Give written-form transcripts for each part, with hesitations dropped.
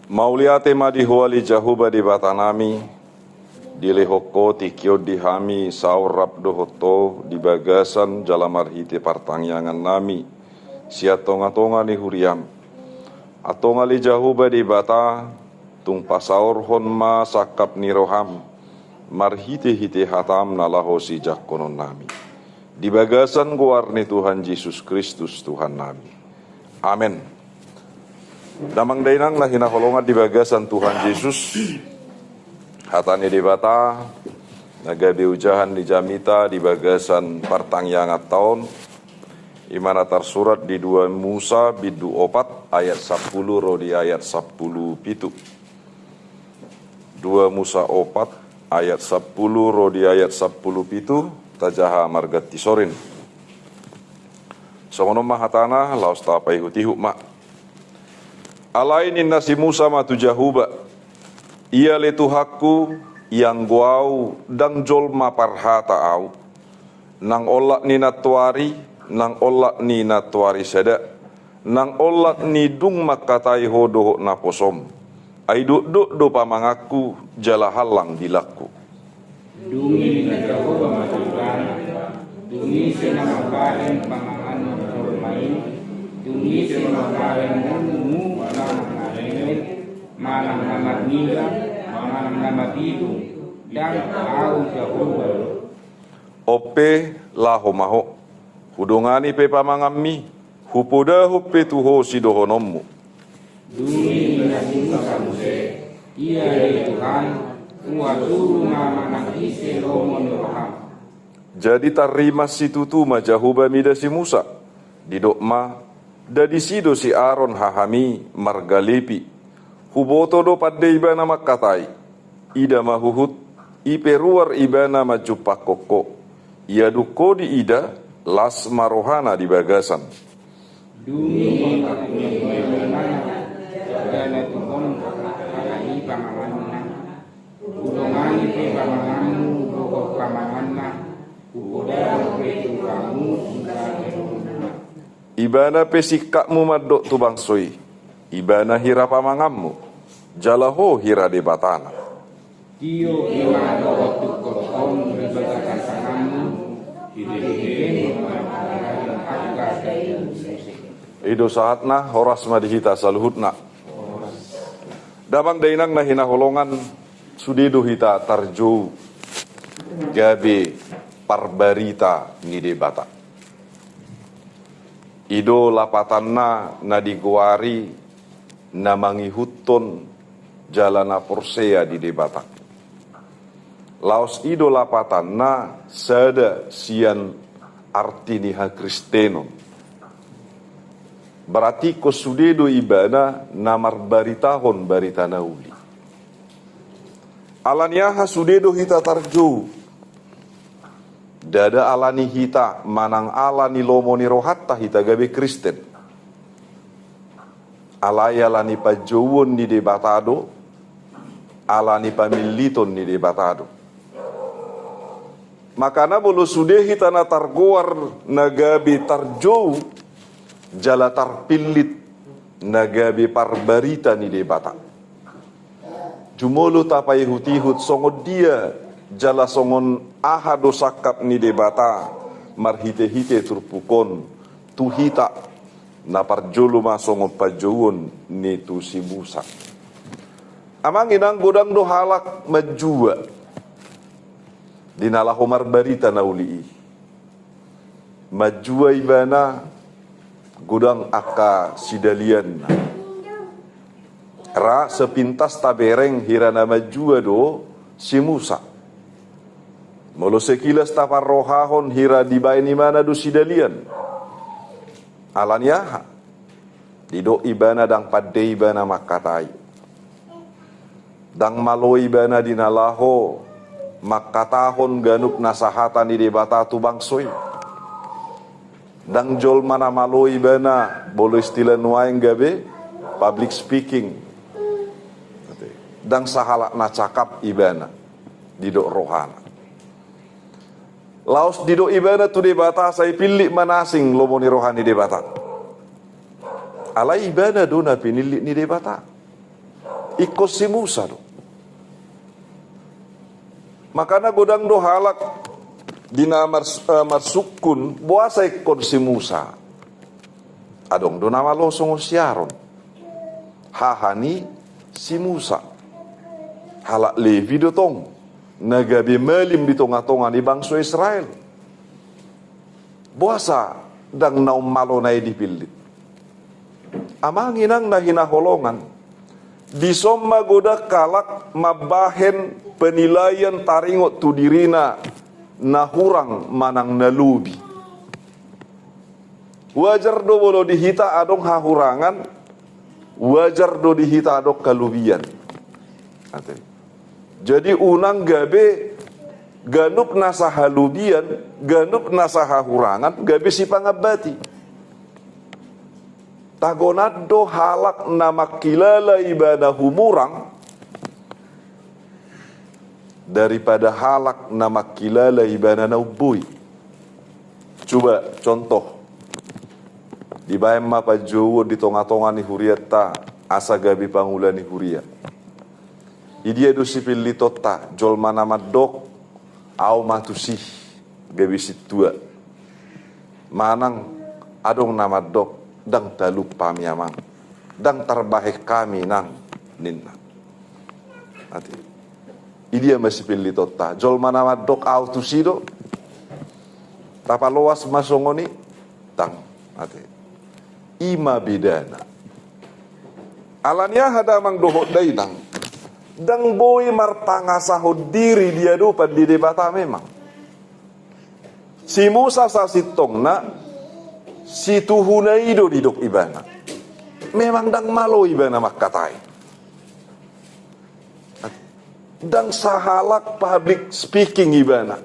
Mauliate madihuali jahuba di batanami, dilehoko tikyo dihami saurap dohoto di bagasan jalamarhite partangyangan nami, siatonga-tonga ni huriam. Atonga li jahuba di bata, tung pasaur honma sakap ni roham, marhite-hite hatam nalaho si jakonon nami. Di bagasan guarni Tuhan Yesus Kristus Tuhan nami. Amin. Damang dainang na hinaholongan di bagasan Tuhan Yesus, hatani di bata, nagabi ujahan di jamita di bagasan partangyangat tahun, imana tersurat di 2 Musa bidu 4 ayat 10 rodi ayat 10 pitu. 2 Musa 4 ayat 10 rodi ayat 10 pitu, tajaha margati sorin. Songono mahatana laos tapai hutihu ma. Alainin nasi Musa matu jahuba, ia letu hakku yang guau dang jol maparhata au, nang olak ni natuari, nang olak ni natuari seda, nang olak ni dung makatai hodoh naposom, ai duk do pamangaku jala halang dilaku. Dungi na jahuba maturan, dungi sinamakain pamangan hormain, dungi sinamakain namu malang nama nila, malang nama bidu, dan au jahuba. Ope laho maho, hudongani pe pamangammi, hupoda hupe tuho sidohonommu. Dumi nasi Musa, ia dari Tuhan, suruh manang isi lomon roham. Jadi tarima situtu majahuba mida si Musa, didokma, dadi sido si Aaron hahami margalepi. Huboto do padde ibana makatai, ida mahuhut, ipe ruar ibana majupak koko, ia duko di ida, las marohana di bagasan. Dumi kakunya ibana, jagana tuhon kakakani pamanganna, udongani pe pamanganmu, dohok pamanganna, ukoda pe tukamu, ukagerumuna. Ibana pe sikakmu madok tu bangsoi, ibana hira pamangammu, jalaho hira de batana. Dio ima dohok tukokon berbagasan sangamu, hidih-hidih agak dari Ido saatna horas madihita saluhutna. Dabang dainang na hinaholongan sudido hita tarjo gabe parbarita ni de bata. Ido lapatanna na diguari na mangihuton jalana porsea di debata. Laos ido lapatanna sada sian artiniha kristenon. Berarti kosudedo ibana namar baritahon barita nauli. Alaniaha sudedo hita tarjo. Dada alani hita manang alani lomoni rohatta hita gabe Kristen. Alaya alani pajowon ni debatado, alani pamiliton ni debatado. Makana bolo sude hita na targoar na gabe tarjo, jala tarpilit na gabe parbarita ni debata. Jumolo tapai hutihut songod dia, jala songon ahado sakap ni debata marhite-hite turpukon tuhita na parjolo masongon pajowon ni tu si Musa. Amang inang godang do halak majua dinalaho marbarita na uli. Majua ibana godang aka sidalian. Ra sepintas tabereng hirana majua do si Musa. Molo sekilas tapar rohahon hira dibain imana do sidalian. Alaniaha. Dido ibana dang padde ibana makatai. Dang malo ibana dinalaho makatahon ganuk nasahatan di debata tu bangsoy. Dang jol mana malo ibana bolo istilah nuaing gabe public speaking. Dang sahalak na cakap ibana didok rohana. Laos didok ibana tu debata saya pilih manasing lomoni rohani debata. Ala ibana dona pinili ni debata. ikut si Musa do. Makana godang do halak dina marsukun buasa ikut si Musa. Adong do nama losong siaron. Hahani si Musa. Halak Levi do tong. Nagabi melim di tonga-tonga di bangsa Israel. Buasa dang naum malo na dipilit. Amanginang nahinaholongan. Di somma goda kalak mabahen penilaian taringot tu dirina nahurang manang nalubi. Wajar do bolo dihita adong hahurangan, wajar do dihita adong kalubian. Jadi unang gabe ganup nasa halubian, ganup nasa hahurangan, gabe si pangabati. Tagonado halak nama kilala ibadah humurang daripada halak nama kilala ibadah naubui. Coba contoh di bayam mapa jowo di tonga-tonga ni huriat ta asa gabi pangula ni huriat. Idia do sipil litota jol mana madok au matusih gabi situa manang adong nama dok dang taluk pamiamang dang terbahik kami nang ninna ati idia masih pilih tota jol mana madok au tusido tapa loas masongoni tang ati ima bidana alania hada mang dohot dainang dang boy martanga sahod diri dia dupan di debata memang si Musa sa sitong na si tuhuna ido didok ibana. Memang dang malo ibana makatai. Dang sahalak public speaking ibana.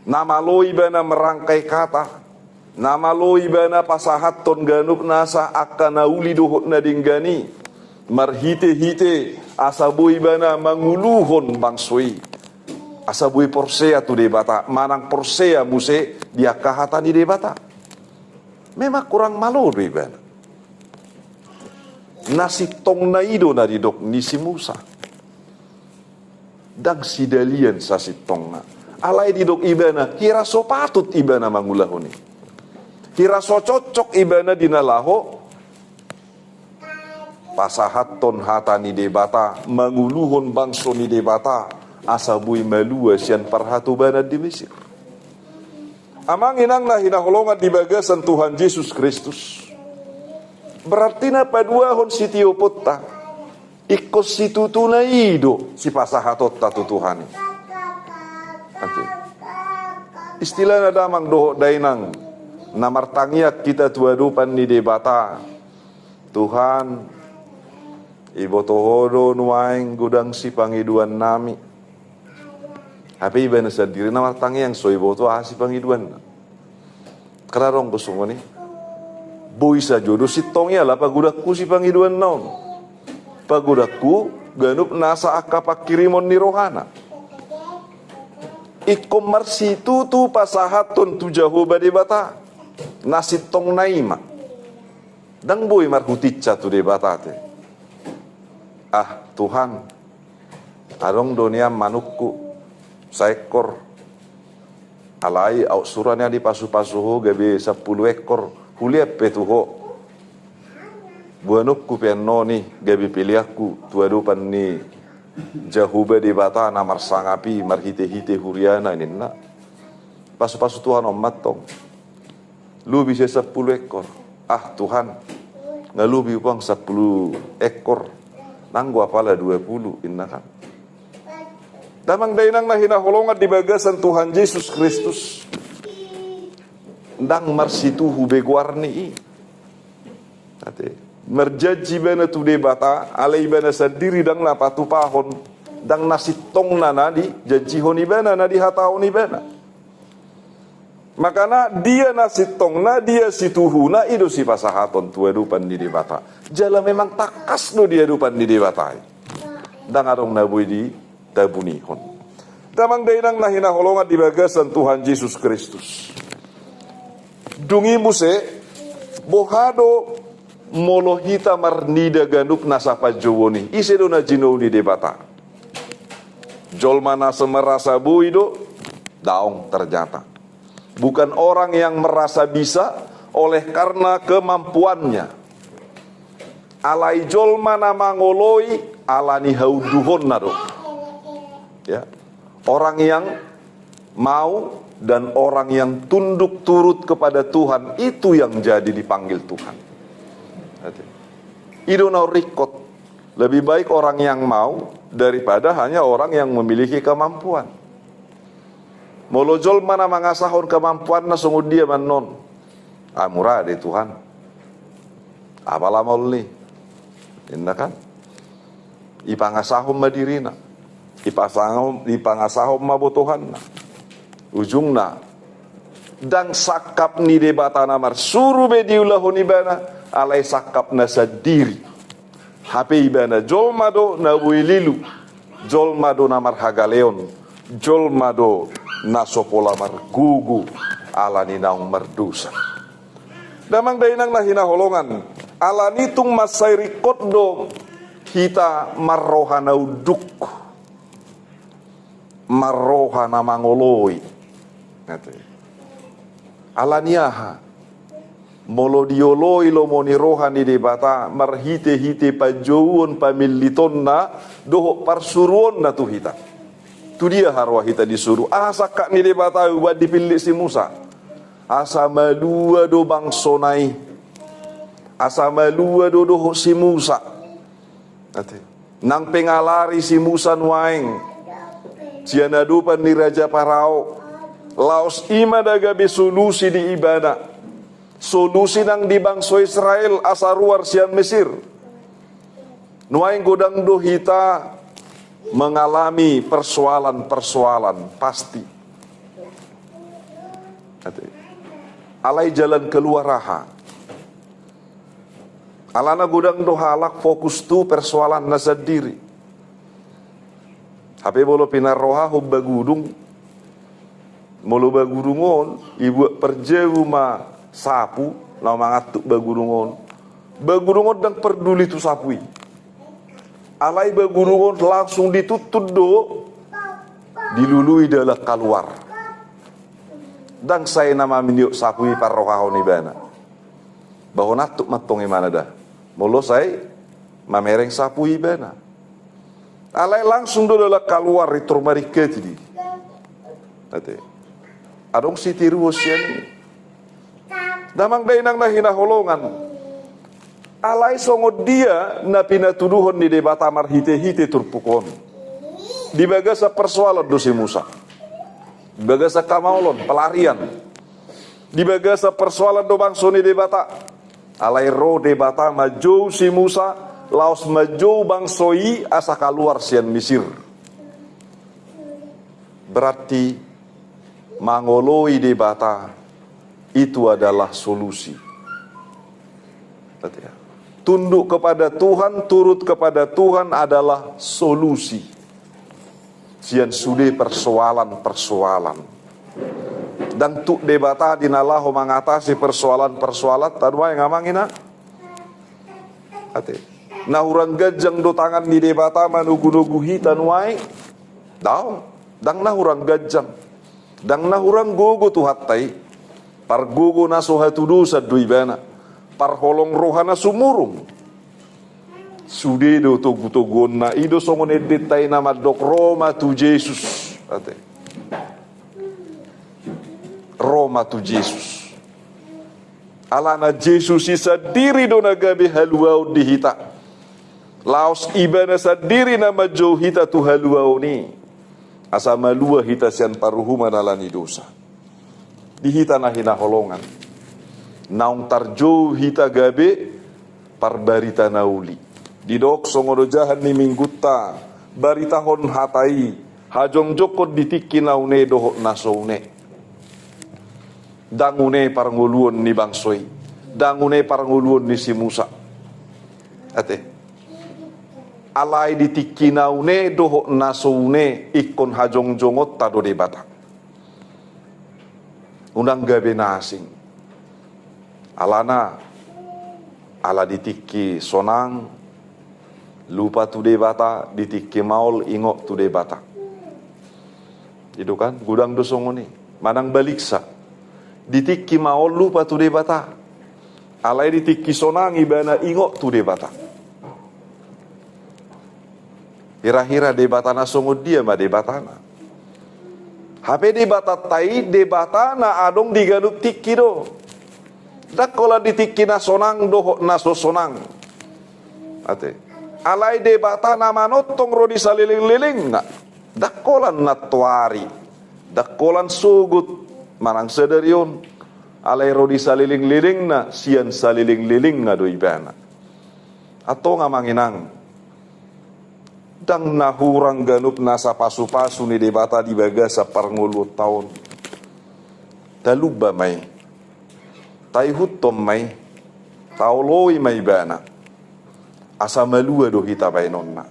Nama lo ibana merangkai kata. Nama lo ibana pasahat ton ganup nasa akana uli dohot na dinggani. Marhite-hite asabu ibana manguluhon bangsui. Asabui porsea tu debata. Manang porsea muse dia kahatan di debata. Memang kurang malu riban. Nasi tong na ido na didok ni si Musa. Dang si dalian sa si tong na. Alay didok ibana, kira so patut ibana mangulahoni. Kira so cocok ibana dinalaho. Pasahat ton hata ni debata, manguluhon bangso ni debata, asabui malua sian parhatu bana di Mesir. Amang inang na hinaholongan di bagasan Tuhan Yesus Kristus. Berarti na paduahon si tiopota. Ikos si tutunaido si pasahatot tatutuhani. Istilah na damang doho dainang namartangiak kita tuadupan ni debata. Tuhan, ibo tohodo nuaing gudang si pangiduan nami. Tapi iba nasa diri na martangi yang so ibo to asi pangiduan. Kararong kusong ni. Boy sa jodoh si tongya lah pagudakku si pangiduan naon. Pagudakku ganup nasa akapakirimon ni rohana. Ikomar si tutu pasahaton tu Jehovah debata. Nasi tong naima. Dang boy marhutitsa tu debata te. Ah Tuhan, arong dunia manukku. Seekor alai au suranya di pasu-pasuho gabe 10 ekor huliap petuho buanukku penno ni gabe piliakku tuadupan ni Jehovah di bata namar sangapi marhite-hite huriana ninna pasu-pasu Tuhan omat tong lu bisa 10 ekor ah Tuhan ngalubi uang 10 ekor nanggu apala 20 inna kan. Damang dainang na hinaholongan di bagasan Tuhan Yesus Kristus. Dang marsitu hubegwarni i. Ate merjaji bana tu debata alai bana sendiri dang na patupahon dang nasitong na nadi janjihon ibana na di hataon ibana. Makana dia nasitong na dia situhuna ido si pasahaton tu edupan di debata. Jala memang takas no dia edupan di debata. Dang arong nabui di tabunihon. Damang dainang na hinaholongan di bagasan Tuhan Yesus Kristus. Dungi muse bohado molo hita marnida ganuk nasapa jowoni isedo na jino di debata jolmana semerasa buido daong ternyata bukan orang yang merasa bisa oleh karena kemampuannya alai jolmana mangoloi alani hauduhon nado ya orang yang mau dan orang yang tunduk turut kepada Tuhan itu yang jadi dipanggil Tuhan. Idonau rikot lebih baik orang yang mau daripada hanya orang yang memiliki kemampuan. Molojol mana mangasahon kemampuan na sungguh dia manon. Murah deh Tuhan. Apalah mau ni? Inna kan? Ipangasahom madirina. Ipangasahom mabotohan na. Ujungna dan sakap ni debata namar suruh bediulahon ibana alai sakap na sadiri hape ibana jolmado na buililu jolmado namar hagaleon jolmado na sopolamar gugu alani naung merdusa damang dainang nahina holongan alani tung masairi koddo hita marrohana uduk marrohana mangoloi alaniaha molo dioloi lo moni rohani debata marhite-hite pajouon pamilitonna doho parsuruon na tu hita tu dia harwa hita disuruh asa kak ni debata buat dipilih si Musa asa malua do bang sonai asa malua do doho si Musa nang pengalari si Musa nuaing cianadupan ni Raja Parao laos ima dagabe solusi di ibadah solusi nang di bangsa Israel asaruar sian Mesir nuaing godang do hita mengalami persoalan-persoalan pasti alai jalan keluar raha alana godang do halak fokus tu persoalan nasa diri hape bolo pinar roha hubba gudung molo bagurungon ibu perjeu ma sapu na mangatuk bagurungon dang peduli tu sapui alai bagurungon langsung ditutup do dilului dalam keluar dan saya nama miniuk sapui parrohahon ibana bahwa natuk matong imana dah molo saya mamereng sapui ibana alai langsung do dalam keluar ritur marike tadi adong si tiru sian damang dainang nahina holongan alai songo dia na pinatuduhon di debata marhite-hite turpukon di bagasa persoalan dosi Musa di bagasa kamaulon pelarian di bagasa persoalan do bangso ni debata alai ro debata majou si Musa laos majou bangsoi asa kaluar sian Mesir berarti mangoloi debata itu adalah solusi. Tunduk kepada Tuhan, turut kepada Tuhan adalah solusi. Sian sudah persoalan-persoalan. Dan tu debata dinalahu mengatasi persoalan-persoalan tadwa yang ngamangina. Nah urang gajang do tangan di debata manugu-nugu hitan wai. Daw, dang nah urang gajang. Dang nah urang gogo tu hatai par gogo na sohatu sa duibana par holong rohana sumurung sudedo to gutogon na ido songon editai nama dok Roma tu Jesus ate Roma tu Jesus alana Jesus isa diri do nagabe haluau dihita laos ibana sa diri nama jo hita tu haluau ni asa malua hita sian paruhuma nalani dosa di hita na hina holongan naung tarjo hita gabe parbarita nauli di dok songodo jahan ni mingguta barita hon hatai hajong jokot ditiki naune dohok nasoune dangune parnguluon ni bangsoi dangune parnguluon ni si Musa ate alai ditiki naune dohok nasoune ikon hajong jongot tado debata undang gabe nasing alana ala ditiki sonang, lupa tu de bata, ditiki maul ingok tu de bata. Itu kan gudang dosongoni, manang baliksa, ditiki maul lupa tu de bata, alai ditiki sonang ibana ingok tu de bata. Hira-hira de batana songod dia ma de batana. Hape de batatai de batana adong diganup tiki do. Dak kola ditiki na sonang do naso sonang. Ate. Alai de batana manotong rodi saliling-liling na. Dak kolan natuari. Dak kolan sugut manang sederion. Alai rodi saliling-liling na sian saliling-liling na do ibana. Ato nga manginang dang nahurang ganup nasa pasu-pasu ni debata di baga sa parngulu taon. Taluba may, tayhutom may, taoloy may bana, asa malua do hita bahinon na.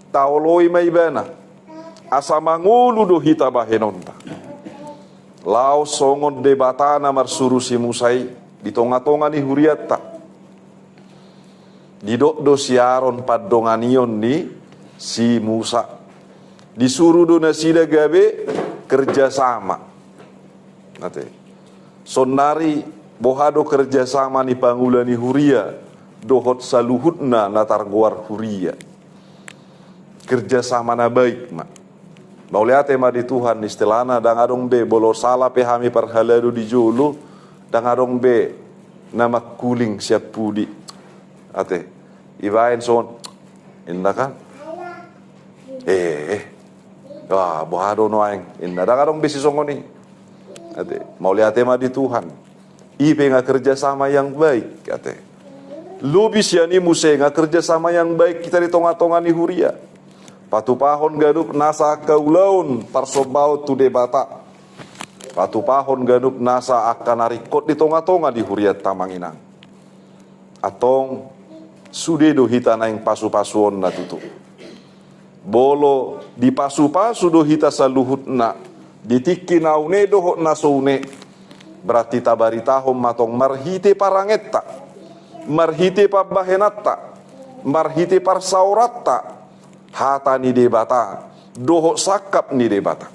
Taoloy may bana, asa mangulu do hita bahinon na. Lao songon debata na marsuru si Musay, di tonga-tonga ni Huriata. Di do siaron padonganion ni si Musa disuruh do na sila gabe kerjasama. Nate sonari bohado kerjasama ni pangulani Huria dohot saluhutna natar guar Huria kerjasama na baik ma mauliate ma di Tuhan istilana dang adong be bolo salah pe hami parhalado di jolo dang adong be nama kuling siap pudi ate ibain son indah kan wah bohado noaeng indah dakarong bisi songoni ate mau lihat tema di Tuhan ipe nga kerjasama yang baik ate lubis yani muse nga kerjasama yang baik kita di tonga-tonga ni Huria patupahon ganup nasa kaulaun parsobau tu debata patupahon ganup nasa akan narikot di tonga-tonga di Huria Tamanginang atong sude do hita naing pasu-pasuon na tutu bolo di pasu-pasu do hita saluhut na ditiki naune do na soune berarti tabaritahom matong marhite parangetta marhite pabahenata marhite parsaurata hata ni debata doho sakap ni debata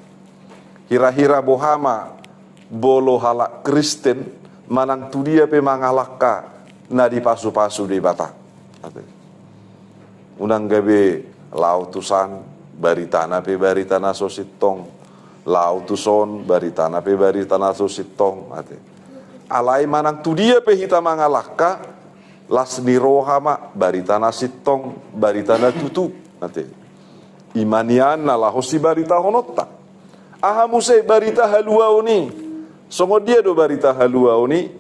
hira-hira bohama bolo halak Kristen manang tu dia pe mangalaka na di pasu-pasu debata unang gabe lautusan baritana pe baritana sositong lautuson baritana pe baritana sositong ate alai manang tu dia pe hita mangalaka las nirohama baritana sitong baritana tutu ate imanian na lahosi barita honota ahamuse barita halua oni songo dia do barita halua oni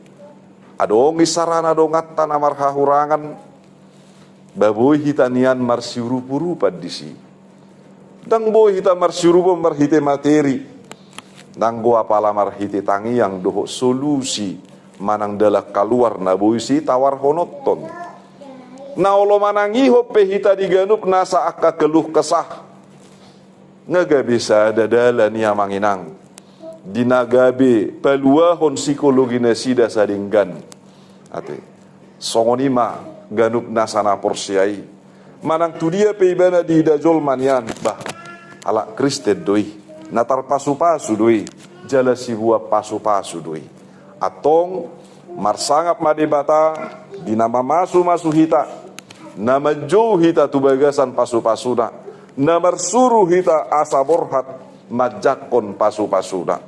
adong isarana do ngatta namar hahurangan baboy hitanian marsiuru-puru padisi dang boy hita marsiuru marhite materi dang goa pala marhite tangi yang doho solusi manang dalak kaluar na boy si tawar honoton na olo manangi hope hita diganup nasa akka keluh kesah ngagabe sa dadala niya manginang dinagabe paluahon psikologi na sida sadinggan ate songonima ganup nasana porsiai manang tu dia pe ibana di dajol manian bah ala Kristen doi natar pasu-pasu doi jala si buah pasu-pasu doi atong marsangap madebata di nama masu hita nama jauh hita tu bagasan pasu-pasuna nama suruh hita asa borhat majakon pasu-pasuna